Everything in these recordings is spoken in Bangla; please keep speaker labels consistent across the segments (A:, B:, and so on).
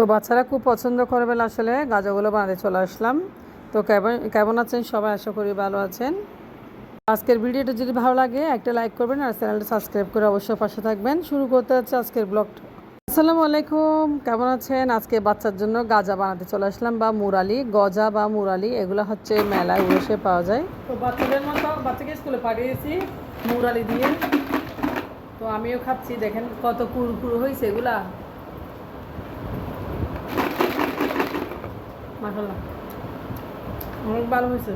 A: তো বাচ্চারা খুব পছন্দ করে বলে আসলে গাজাগুলো বানাতে চলে আসলাম। তো কেমন কেমন আছেন সবাই, আশা করি ভালো আছেন। আজকের ভিডিওটা যদি ভালো লাগে একটা লাইক করবেন আর চ্যানেলটা সাবস্ক্রাইব করে অবশ্যই পাশে থাকবেন। শুরু করতে হচ্ছে আজকের ব্লগটা। আসসালামু আলাইকুম, কেমন আছেন? আজকে বাচ্চার জন্য গাজা বানাতে চলে আসলাম, বা মুরালি, গজা বা মুরালি, এগুলো হচ্ছে মেলায় উড়েসে পাওয়া যায়। তো বাচ্চাদের মতো বাচ্চাকে স্কুলে পাঠিয়েছি মুরালি দিয়ে। তো আমিও খাচ্ছি, দেখেন কত কুরকুর হয়েছে এগুলা, মাশাআল্লাহ অনেক ভালো হয়েছে।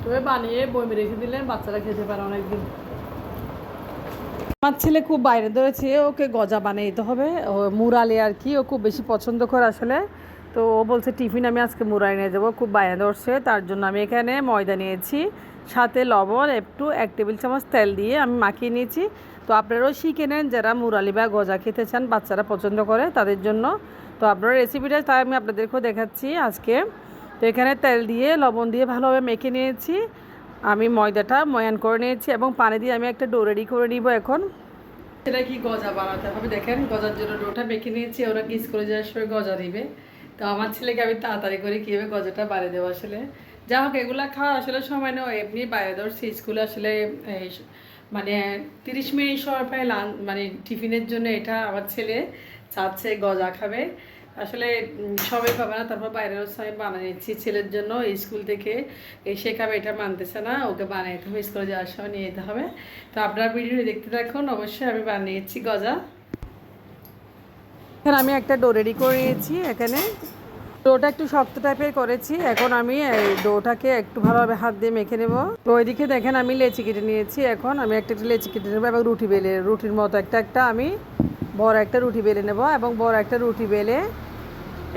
A: তবে বানিয়ে বইমে রেখে দিলে বাচ্চারা খেতে পারে অনেকদিন। আমার ছেলে খুব বাইরে ধরেছে, ওকে গজা বানিয়ে দিতে হবে, ও মুরালি আর কি, ও খুব বেশি পছন্দ করে আসলে। তো ও বলছে টিফিন আমি আজকে মুরালি নিয়ে যাবো, খুব বাইরে ধরছে। তার জন্য আমি এখানে ময়দা নিয়েছি, সাথে লবণ, একটু 1 টেবিল চামচ তেল দিয়ে আমি মাখিয়ে নিয়েছি। তো আপনারাও শিখে নেন যারা মুরালি বা গজা খেতে চান, বাচ্চারা পছন্দ করে তাদের জন্য। তো আপনারা রেসিপিটা তাই আমি আপনাদেরকেও দেখাচ্ছি আজকে। তো এখানে তেল দিয়ে লবণ দিয়ে ভালোভাবে মেখে নিয়েছি, আমি ময়দাটা ময়ান করে নিয়েছি এবং পানি দিয়ে আমি একটা ডো রেডি করে নিব। এখন সেটা কি গজা বানাতে হবে, দেখেন গজার জন্য ডোটা মেখে নিয়েছি, ওরা কি স্কুলে যাওয়ার সময় গজা দিবে। তো আমার ছেলেকে আমি তাড়াতাড়ি করে কীভাবে গজাটা বানিয়ে দেবো আসলে। যা হোক, এগুলো খাওয়া আসলে সময় নেই, এমনি বাইরে ধরছি স্কুলে আসলে মানে 30 মিনিট সময় পায় মানে টিফিনের জন্য। এটা আমার ছেলে চাচ্ছে গজা খাবে, আসলে সবাই খাবে না। তারপর বাইরের সময় বানিয়ে নিচ্ছি ছেলের জন্য, স্কুল থেকে এসে খাবে, এটা মানতেছে না, ওকে বানিয়ে দিতে হবে, স্কুলে যাওয়ার সময় নিয়ে যেতে হবে। তো আপনার ভিডিও দেখতে থাকুন, অবশ্যই আমি বানিয়েছি গজা। এখানে আমি একটা ডো রেডি করে নিয়েছি, এখানে ডোটা একটু শক্ত টাইপের করেছি। এখন আমি এই ডোটাকে একটু ভালোভাবে হাত দিয়ে মেখে নেব। তো ওইদিকে দেখেন আমি লেচি কেটে নিয়েছি, এখন আমি একটা লেচি কেটে নেবো এবং রুটি বেলে, রুটির মতো একটা আমি বড় একটা রুটি বেলে নেব এবং বড় একটা রুটি বেলে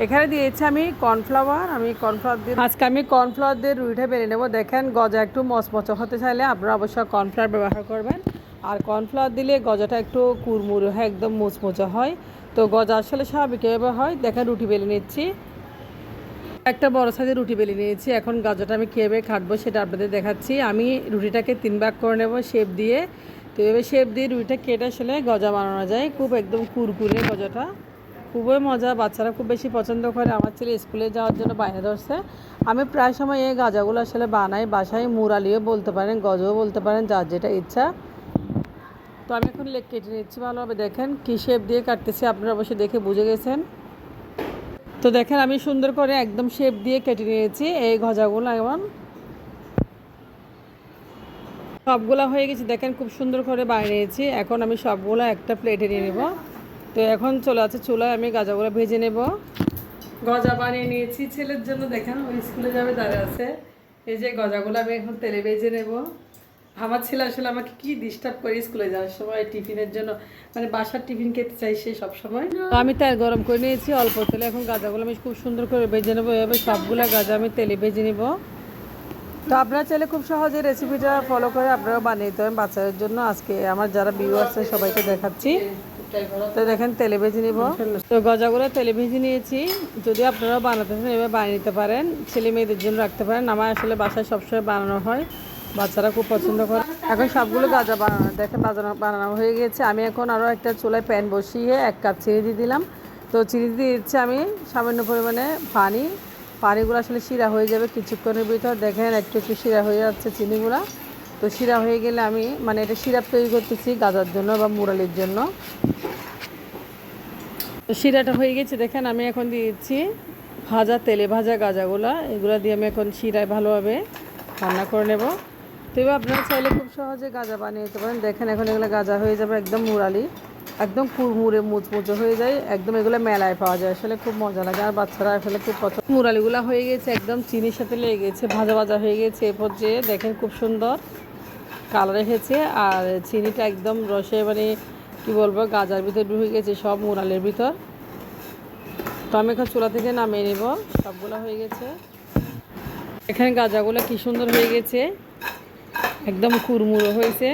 A: এখানে দিয়েছি আমি কর্নফ্লাওয়ার। আমি কর্নফ্লাওয়ার দিয়ে আজকে আমি কর্নফ্লাওয়ার দিয়ে রুটিটা বেলে নেব। দেখেন গজা একটু মচমচে হতে চাইলে আপনারা অবশ্যই কর্নফ্লাওয়ার ব্যবহার করবেন, আর কর্নফ্লাওয়ার দিলে গজাটা একটু কুরমুরে হয়, একদম মুচমুচে হয়। তো গজা আসলে স্বাভাবিকভাবে হয়। দেখেন রুটি বেলে নিচ্ছি, একটা বড় সাইজের রুটি বেলে নিয়েছি। এখন গাজরটা আমি কীভাবে কাটবো সেটা আপনাদের দেখাচ্ছি। আমি রুটিটাকে 3 ভাগ করে নেব শেপ দিয়ে। তো এভাবে শেপ দিয়ে রুটিটা কেটে আসলে গজা বানানো যায়, খুব একদম কুরকুরে গজাটা, খুবই মজা, বাচ্চারা খুব বেশি পছন্দ করে। আমার ছেলে স্কুলে যাওয়ার জন্য বাইরে ধরছে। আমি প্রায় সময় এই গাজাগুলো আসলে বানাই বাসায়, মুরালিও বলতে পারেন, গজাও বলতে পারেন, যার যেটা ইচ্ছা। তো আমি এখন লেগ কেটে নিচ্ছি ভালোভাবে, দেখেন কী শেপ দিয়ে কাটতেছি, আপনারা অবশ্যই দেখে বুঝে গেছেন। তো দেখেন আমি সুন্দর করে একদম শেপ দিয়ে কেটে নিয়েছি এই গজাগুলো। এখন সবগুলা হয়ে গেছে, দেখেন খুব সুন্দর করে বানিয়ে নিয়েছি। এখন আমি সবগুলো একটা প্লেটে নিয়ে নেব। তো এখন চলে আছে চুলায়, আমি গাজাগুলো ভেজে নেব। গজা বানিয়ে নিয়েছি ছেলের জন্য, দেখেন ওই স্কুলে যাবে দাঁড়িয়ে আছে। এই যে গজাগুলো আমি এখন তেলে ভেজে নেব। আমার ছেলে আসলে আমাকে কি ডিস্টার্ব করে স্কুলে যাওয়ার সময় টিফিনের জন্য, মানে বাসার টিফিন খেতে চাইছে সবসময়। তো আমি তেল গরম করে নিয়েছি অল্প তেলে, এখন গাজাগুলো আমি খুব সুন্দর করে ভেজে নেবো। এভাবে সবগুলো গাজা আমি তেলে ভেজে নেব। তো আপনারা চাইলে খুব সহজে রেসিপিটা ফলো করে আপনারাও বানিয়ে দিতে পারেন বাচ্চাদের জন্য। আজকে আমার যারা ভিউয়ার্স আছে সবাইকে দেখাচ্ছি। তো দেখেন তেলে ভেজে নিব। তো গজাগুলো তেলে ভেজে নিয়েছি। যদি আপনারাও বানাতে চান এভাবে বানিয়ে নিতে পারেন, ছেলে মেয়েদের জন্য রাখতে পারেন। আমার আসলে বাসায় সবসময় বানানো হয়, বাচ্চারা খুব পছন্দ করে। এখন সবগুলো গাজা বানানো, দেখেন বানানো হয়ে গেছে। আমি এখন আরও একটা চুলায় প্যান বসিয়ে 1 কাপ চিনি দিয়ে দিলাম। তো চিনি দিয়ে দিচ্ছি আমি সামান্য পরিমাণে পানি। পানিগুলো আসলে শিরা হয়ে যাবে কিছুক্ষণের ভিতর, দেখেন একটু একটু শিরা হয়ে যাচ্ছে চিনিগুলা। তো শিরা হয়ে গেলে আমি মানে এটা সিরাপ তৈরি করতেছি গাজার জন্য বা মুরালির জন্য। তো শিরাটা হয়ে গেছে, দেখেন আমি এখন দিয়ে দিচ্ছি ভাজা তেলে ভাজা গাজাগুলা, এগুলো দিয়ে আমি এখন শিরায় ভালোভাবে রান্না করে নেব। তো এবার আপনারা চাইলে খুব সহজে গাজা বানিয়ে নিতে পারেন। দেখেন এখন এগুলো গাজা হয়ে যাবে একদম মুরালি, একদম কুড়মুড়ে মুচমুচে হয়ে যায় একদম। এগুলো মেলায় পাওয়া যায়, আসলে খুব মজা লাগে আর বাচ্চারা আসলে খুব পছন্দ। মুরালিগুলো হয়ে গেছে, একদম চিনির সাথে লেগে গেছে, ভাজা ভাজা হয়ে গেছে। এরপর যে দেখেন খুব সুন্দর কালার এসেছে, আর চিনিটা একদম রসে মানে কি বলবো গাজার ভিতর ঢুকে গেছে সব মুরালের ভিতর। তো আমি এখন চুলা থেকে নামিয়ে নেব, সবগুলো হয়ে গেছে। এখানে গাজাগুলো কি সুন্দর হয়ে গেছে, একদম কুড়মুড়ো হয়েছে।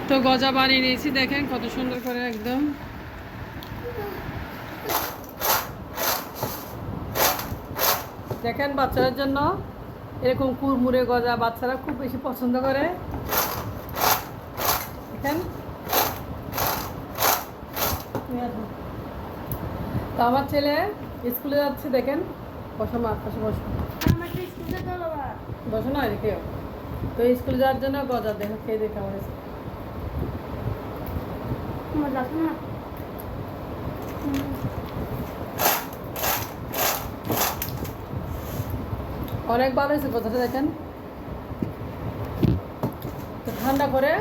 A: তো গজা বানিয়ে নিয়েছি, দেখেন কত সুন্দর করে একদম। দেখেন বাচ্চাদের জন্য এরকম কুরমুরে গজা বাচ্চারা খুব বেশি পছন্দ করে। দেখেন তো আমার ছেলে স্কুলে যাচ্ছে, দেখেন বসো মা, বসো বসো, বসো না এদিকে। তো স্কুলে যাওয়ার জন্য গজা দেখো, খেয়ে দেখে আমার অনেক ভালো হয়েছে গজাটা, দেখেন। তো ঠান্ডা করে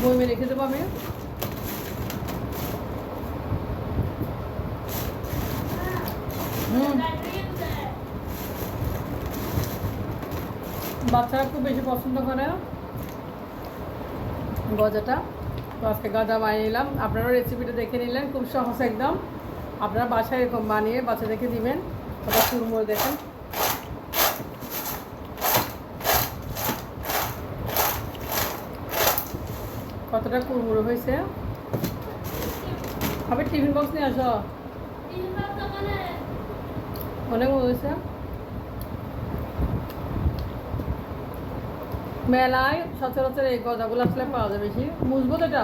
A: বইমে রেখে দেবো আমি। বাচ্চারা খুব বেশি পছন্দ করে গজাটা। তো আজকে গজা বানিয়ে নিলাম, আপনারাও রেসিপিটা দেখে নিলেন, খুব সহজ একদম। আপনারা বাসায় এরকম বানিয়ে বাচ্চাদেরকে দিবেন। ওটা কুরমুরে দেখেন, কতটা কুরমুরে হয়েছে। আবার টিফিন বক্স নিয়ে আসো, অনেক হয়েছে। মেলায় সচরাচর এই গজাগুলো আসলে পাওয়া যায় বেশি। মুজবো তো এটা,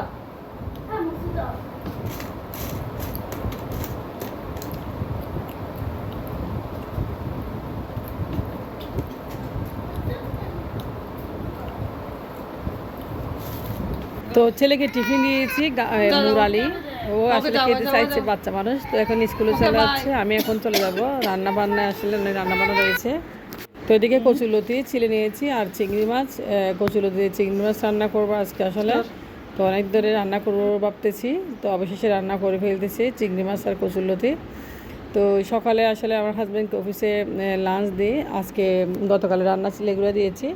A: তো ছেলেকে টিফিন দিয়েছি মুরালি, ও আসলে খেতে চাইছে বাচ্চা মানুষ। তো এখন স্কুলে চলে যাচ্ছে, আমি এখন চলে যাব রান্না বান্না, আসলে রান্না বান্না রয়েছে। তো এদিকে কচুলতি ছিলে নিয়েছি আর চিংড়ি মাছ, কচুলতি দিয়ে চিংড়ি মাছ রান্না করবো আজকে আসলে। তো অনেক ধরে রান্না করবো ভাবতেছি, তো অবশেষে রান্না করে ফেলতেছি চিংড়ি মাছ আর কচুলতি। তো সকালে আসলে আমার হাজব্যান্ডকে অফিসে লাঞ্চ দিই, আজকে গতকালে রান্না ছিল এগুলো দিয়েছি।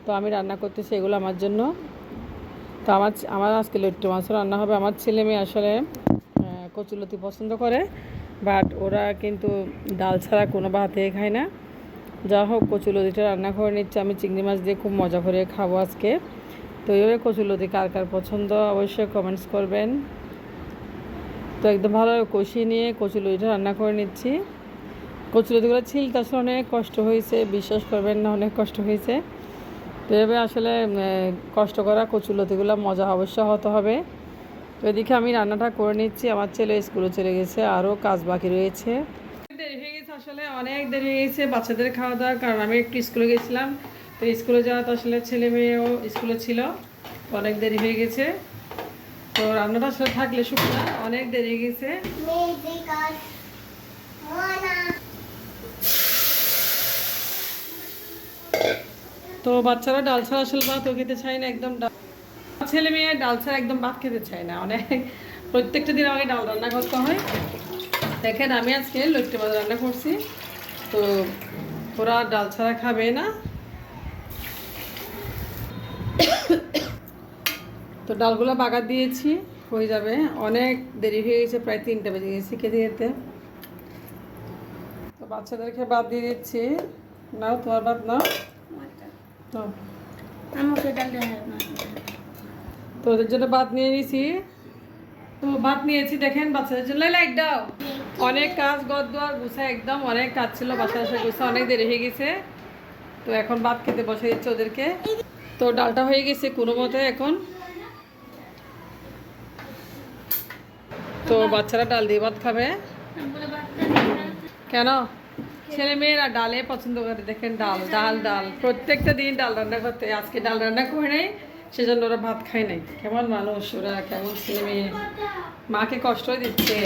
A: তো আমি রান্না করতেছি এগুলো আমার জন্য। তো আমার আজকে লট্টু মাছ রান্না হবে। আমার ছেলে মেয়ে আসলে কচুলতি পছন্দ করে, বাট ওরা কিন্তু ডাল ছাড়া কোনো ভাতে খায় না। যা হোক কচুলতিটা রান্না করে নিচ্ছে, আমি চিংড়ি মাছ দিয়ে খুব মজা করে খাবো আজকে। তো এইভাবে কচুলতি কার কার পছন্দ অবশ্যই কমেন্টস করবেন। তো একদম ভালো কষিয়ে নিয়ে কচুলতিটা রান্না করে নিচ্ছি। কচুলতিগুলো ছিলতে আসলে অনেক কষ্ট হয়েছে, বিশ্বাস করবেন না, অনেক কষ্ট হয়েছে। তো এভাবে আসলে কষ্ট করা কচুলতিগুলো মজা অবশ্য হতে হবে। তো এদিকে আমি রান্নাটা করে নিচ্ছি, আমার ছেলে স্কুলে চলে গেছে, আরও কাজ বাকি রয়েছে। দেরি হয়ে গেছে, আসলে অনেক দেরি হয়ে গেছে বাচ্চাদের খাওয়া দাওয়া, কারণ আমি একটু স্কুলে গেছিলাম। তো স্কুলে যাওয়া তো আসলে ছেলে মেয়েও স্কুলে ছিল, অনেক দেরি হয়ে গেছে। তো রান্নাটা আসলে থাকলে শুকনা, অনেক দেরি হয়ে গেছে। তো বাচ্চারা ডাল ছাড়া আসলে ভাতও খেতে চায় না, একদম ছেলে মেয়ে ডাল ছাড়া একদম ভাত খেতে চায় না। অনেক প্রত্যেকটা দিন আমাকে ডাল রান্না করতে হয়। দেখেন আমি আজকে লট্টু মাছ রান্না করছি, তো ওরা ডাল ছাড়া খাবে না। তো ডালগুলো বাগার দিয়েছি, হয়ে যাবে। অনেক দেরি হয়ে গেছে, প্রায় 3টা বেজে গেছে খেতে খেতে। তো বাচ্চাদেরকে ভাত দিয়ে দিচ্ছি, নাও তোমার ভাত নাও। তো ওদের জন্য ভাত নিয়ে নিয়েছি, তো ভাত নিয়েছি দেখেন বাচ্চাদের জন্য। লাইট দাও, অনেক কাজ, ঘর দুয়ার গুছা, একদম অনেক কাজ ছিল বাসা আসা গুছা, অনেক দেরি হয়ে গেছে। তো এখন ভাত খেতে বসে দিচ্ছে ওদেরকে। তো ডালটা হয়ে গেছে কোনো মতে এখন। তো বাচ্চারা ডাল দিয়ে ভাত খাবে কেন? ছেলে মেয়েরা ডালে পছন্দ করে। দেখেন ডাল ডাল ডাল, প্রত্যেকটা দিন ডাল রান্না করতে, আজকে ডাল রান্না করে নেই, সেজন্য ওরা ভাত খায় নাই। কেমন মানুষ ওরা, কেমন ছেলে মেয়ে, মাকে কষ্ট দিচ্ছে।